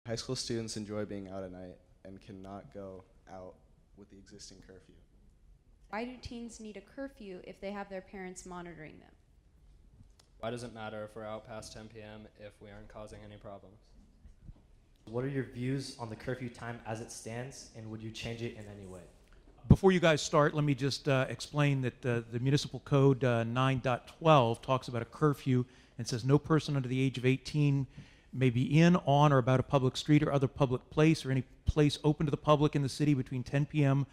High school students enjoy being out at night and cannot go out with the existing curfew. Why do teens need a curfew if they have their parents monitoring them? Why does it matter if we're out past 10 p.m. if we aren't causing any problems? What are your views on the curfew time as it stands, and would you change it in any way? Before you guys start, let me just explain that the Municipal Code 9.12 talks about a curfew and says no person under the age of 18 may be in, on, or about a public street or other public place or any place open to the public in the city between 10 p.m.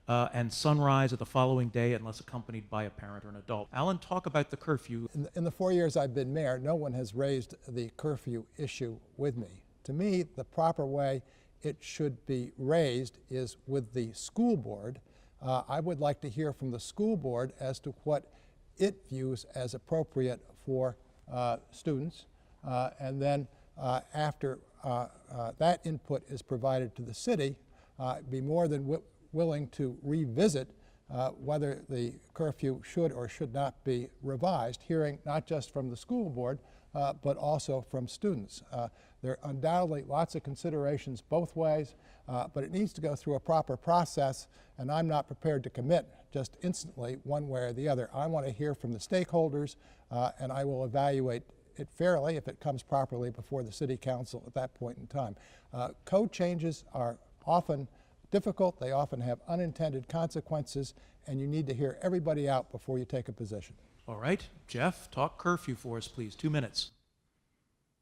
And sunrise of the following day unless accompanied by a parent or an adult. Alan, talk about the curfew. In the 4 years I've been mayor, no one has raised the curfew issue with me. To me, the proper way it should be raised is with the school board. I would like to hear from the school board as to what it views as appropriate for students. And then after that input is provided to the city, be more than willing to revisit whether the curfew should or should not be revised, hearing not just from the school board, but also from students. There are undoubtedly lots of considerations both ways, but it needs to go through a proper process, and I'm not prepared to commit just instantly one way or the other. I want to hear from the stakeholders, and I will evaluate it fairly if it comes properly before the City Council at that point in time. Code changes are often difficult, they often have unintended consequences, and you need to hear everybody out before you take a position. All right, Jeff, talk curfew for us, please. 2 minutes.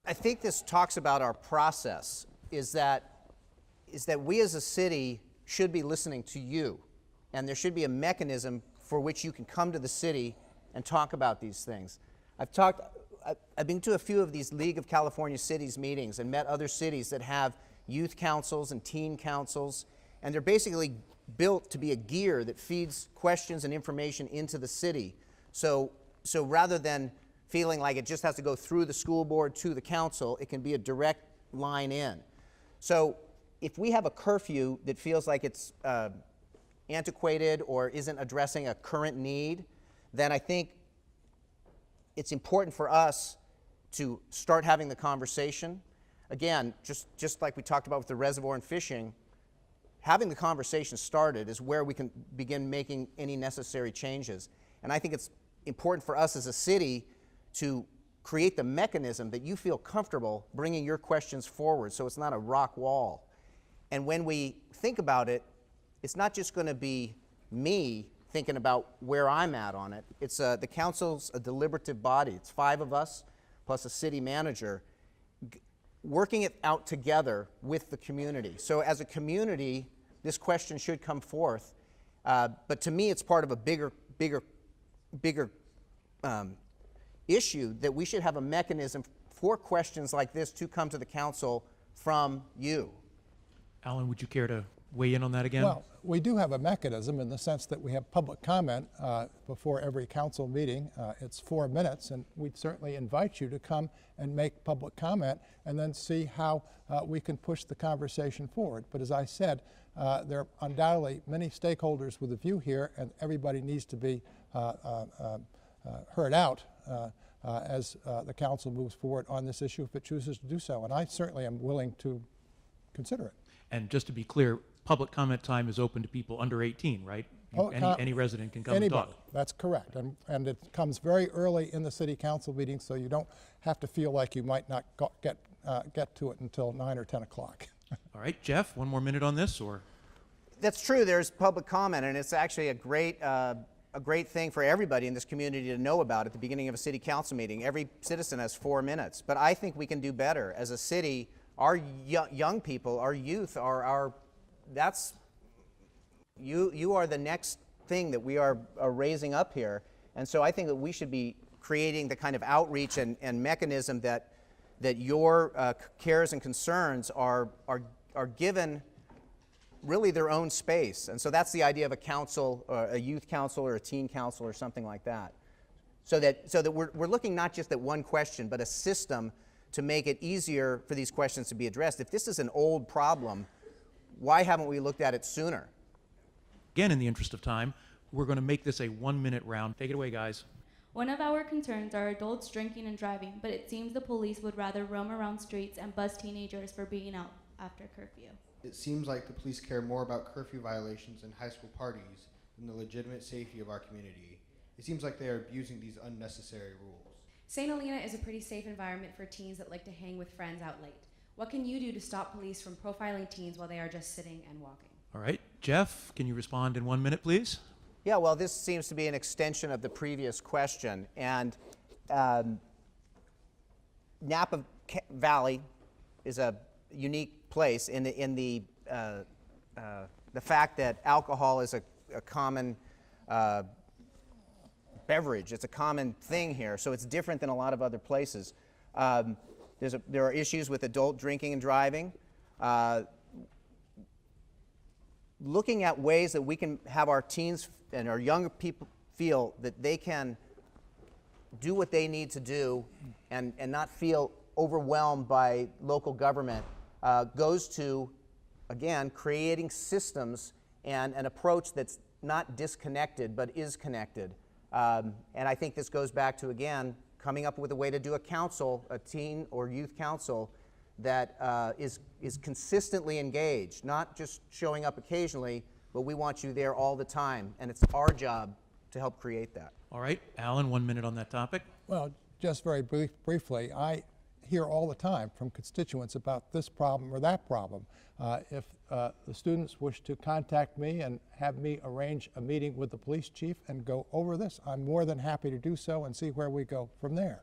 I think this talks about our process, is that we as a city should be listening to you, and there should be a mechanism for which you can come to the city and talk about these things. I've been to a few of these League of California Cities meetings and met other cities that have youth councils and teen councils, and they're basically built to be a gear that feeds questions and information into the city. So rather than feeling like it just has to go through the school board to the council, it can be a direct line in. So if we have a curfew that feels like it's antiquated or isn't addressing a current need, then I think it's important for us to start having the conversation. Again, just like we talked about with the reservoir and fishing, having the conversation started is where we can begin making any necessary changes. And I think it's important for us as a city to create the mechanism that you feel comfortable bringing your questions forward so it's not a rock wall. And when we think about it, it's not just going to be me thinking about where I'm at on it. It's the council's a deliberative body. It's 5 of us plus a city manager working it out together with the community. So as a community, this question should come forth. But to me, it's part of a bigger issue that we should have a mechanism for questions like this to come to the council from you. Alan, would you care to weigh in on that again? Well, we do have a mechanism in the sense that we have public comment before every council meeting. It's 4 minutes, and we'd certainly invite you to come and make public comment and then see how we can push the conversation forward. But as I said, there are undoubtedly many stakeholders with a view here, and everybody needs to be heard out as the council moves forward on this issue if it chooses to do so. And I certainly am willing to consider it. And just to be clear, public comment time is open to people under 18, right? Any resident can come and talk. That's correct. And it comes very early in the city council meeting, so you don't have to feel like you might not get to it until 9 or 10 o'clock. All right, Jeff, 1 more minute on this, or? That's true. There's public comment, and it's actually a great thing for everybody in this community to know about at the beginning of a city council meeting. Every citizen has 4 minutes. But I think we can do better. As a city, our young people, our youth, you are the next thing that we are raising up here. And so I think that we should be creating the kind of outreach and mechanism that your cares and concerns are given really their own space. And so that's the idea of a council, or a youth council or a teen council or something like that. So that we're looking not just at one question, but a system to make it easier for these questions to be addressed. If this is an old problem, why haven't we looked at it sooner? Again, in the interest of time, we're going to make this a 1-minute round. Take it away, guys. One of our concerns are adults drinking and driving, but it seems the police would rather roam around streets and bust teenagers for being out. after curfew. It seems like the police care more about curfew violations and high school parties than the legitimate safety of our community. It seems like they are abusing these unnecessary rules. St. Helena is a pretty safe environment for teens that like to hang with friends out late. What can you do to stop police from profiling teens while they are just sitting and walking? All right, Jeff, can you respond in 1 minute, please? Yeah, well, this seems to be an extension of the previous question. And Napa Valley is a unique place in the fact that alcohol is a common beverage. It's a common thing here, so it's different than a lot of other places. There are issues with adult drinking and driving. Looking at ways that we can have our teens and our younger people feel that they can do what they need to do and not feel overwhelmed by local government goes to, again, creating systems and an approach that's not disconnected but is connected. And I think this goes back to, again, coming up with a way to do a council, a teen or youth council that is consistently engaged, not just showing up occasionally, but we want you there all the time, and it's our job to help create that. All right, Alan, 1 minute on that topic. Well, just very briefly, I hear all the time from constituents about this problem or that problem. If the students wish to contact me and have me arrange a meeting with the police chief and go over this, I'm more than happy to do so and see where we go from there.